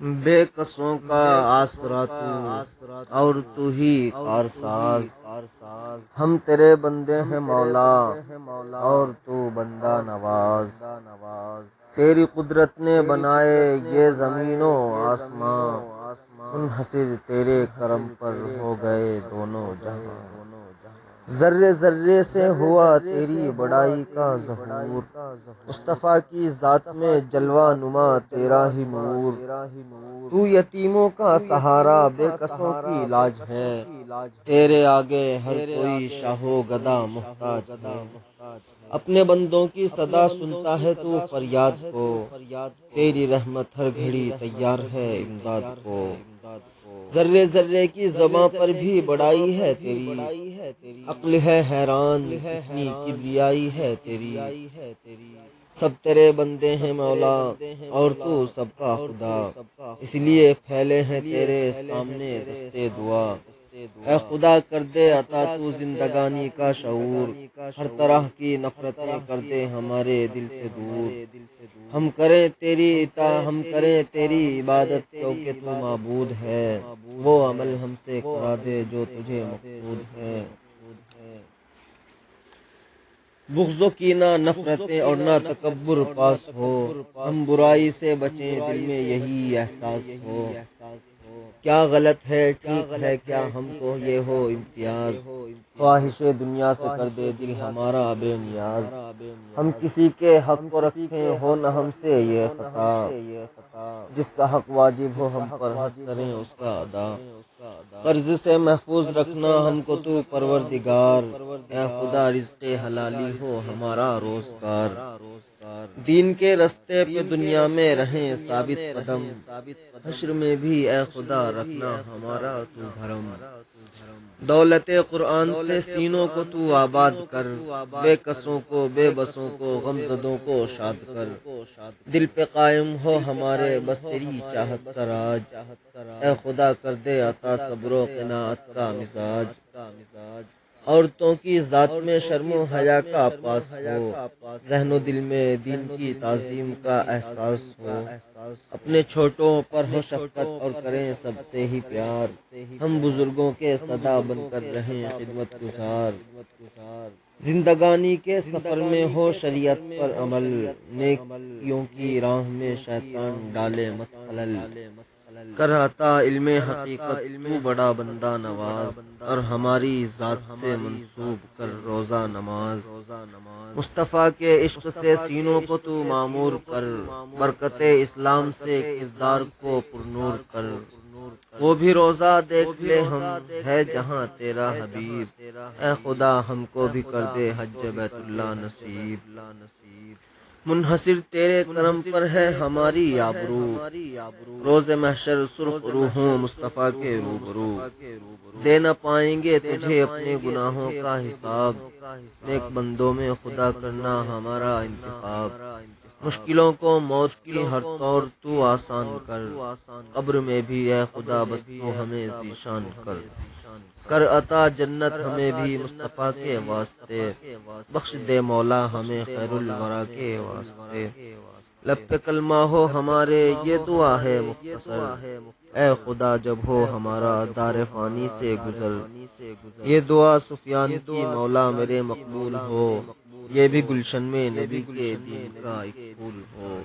بے قصوں کا آسرا تو اور تو ہی کارساز، ہم تیرے بندے ہیں مولا اور تو بندہ نواز۔ تیری قدرت نے بنائے یہ زمین و آسماں، منحصر تیرے کرم پر ہو گئے دونوں جہاں۔ ذرے ذرے سے ہوا تیری بڑائی کا ظہور، مصطفیٰ کی ذات میں جلوہ نما تیرا ہی نور۔ تو یتیموں کا سہارا، بے کسوں کی لاج ہے، تیرے آگے ہر کوئی شاہ و گدا محتاج ہے۔ اپنے بندوں کی صدا سنتا ہے تو فریاد کو، تیری رحمت ہر گھڑی تیار ہے امداد کو۔ ذرے ذرے کی زباں پر بھی بڑائی ہے تیری، عقل ہے حیران اتنی کبریائی ہے تیری۔ سب تیرے بندے ہیں مولا اور تو سب کا خدا، اس لیے پھیلے ہیں تیرے سامنے دستے دعا۔ اے خدا کر دے عطا تو زندگانی کا شعور، ہر طرح کی نفرتیں کر دے ہمارے دل سے دور۔ ہم کریں تیری عبادت کیونکہ تو معبود ہے، وہ عمل ہم سے کرا دے جو تجھے مقصود ہے۔ بغض و کینہ، نفرتیں اور نہ تکبر پاس ہو، ہم برائی سے بچیں دل میں یہی احساس ہو۔ کیا غلط ہے ٹھیک ہے کیا ہم کو یہ ہو امتیاز، خواہش دنیا سے کر دے دل ہمارا بے نیاز۔ ہم کسی کے حق کو رکھیں ہو نہ ہم سے یہ خطا، جس کا حق واجب ہو ہم پر حق کریں اس کا ادا۔ قرض سے محفوظ رکھنا ہم کو تو پروردگار، اے خدا رزق حلالی ہو ہمارا روزگار۔ دین کے رستے پہ دنیا میں رہیں ثابت قدم، حشر میں بھی اے خدا رکھنا ہمارا تو بھرم۔ دولت قرآن سے سینوں کو تو آباد کر، بے قصوں کو بے بسوں کو غمزدوں کو شاد کر۔ دل پہ قائم ہو ہمارے بس تیری چاہت کا راج، اے خدا کر دے عطا صبر و قناعت کا مزاج۔ عورتوں کی ذات میں شرم و حیا کا پاس ہو، ذہن و دل میں دین کی تعظیم کا احساس ہو۔ اپنے چھوٹوں پر ہو شفقت اور کریں سب سے ہی پیار، ہم بزرگوں کے صدا بن کر رہیں خدمت گزار۔ زندگانی کے سفر میں ہو شریعت پر عمل، نیکیوں کی راہ میں شیطان ڈالے مت خلل۔ کر عطا علم حقیقت تو بڑا بندہ نواز، اور ہماری ذات سے منسوب کر روزہ نماز۔ مصطفیٰ کے عشق سے سینوں کو تو معمور کر، برکت اسلام سے کردار کو پرنور کر۔ وہ بھی روزہ دیکھ لے ہم ہے جہاں تیرا حبیب، اے خدا ہم کو بھی کر دے حج بیت اللہ نصیب۔ منحصر تیرے کرم پر ہے ہماری آبرو، روز محشر سرخ روحوں مصطفیٰ کے روبرو۔ دے نہ پائیں گے تجھے اپنے گناہوں کا حساب، نیک بندوں میں خدا کرنا ہمارا انتخاب۔ مشکلوں کو موت کی ہر طور تو آسان کر، قبر میں بھی اے خدا بس تو ہمیں ذیشان کر۔ کر عطا جنت ہمیں بھی مصطفیٰ کے واسطے، بخش دے مولا ہمیں خیر الورا کے واسطے۔ لب پہ کلمہ ہو ہمارے یہ دعا ہے مختصر، اے خدا جب ہو ہمارا دار فانی سے گزر۔ یہ دعا سفیان کی مولا میرے مقبول ہو، یہ بھی گلشن میں نبی کے دین کا ایک پھول ہو۔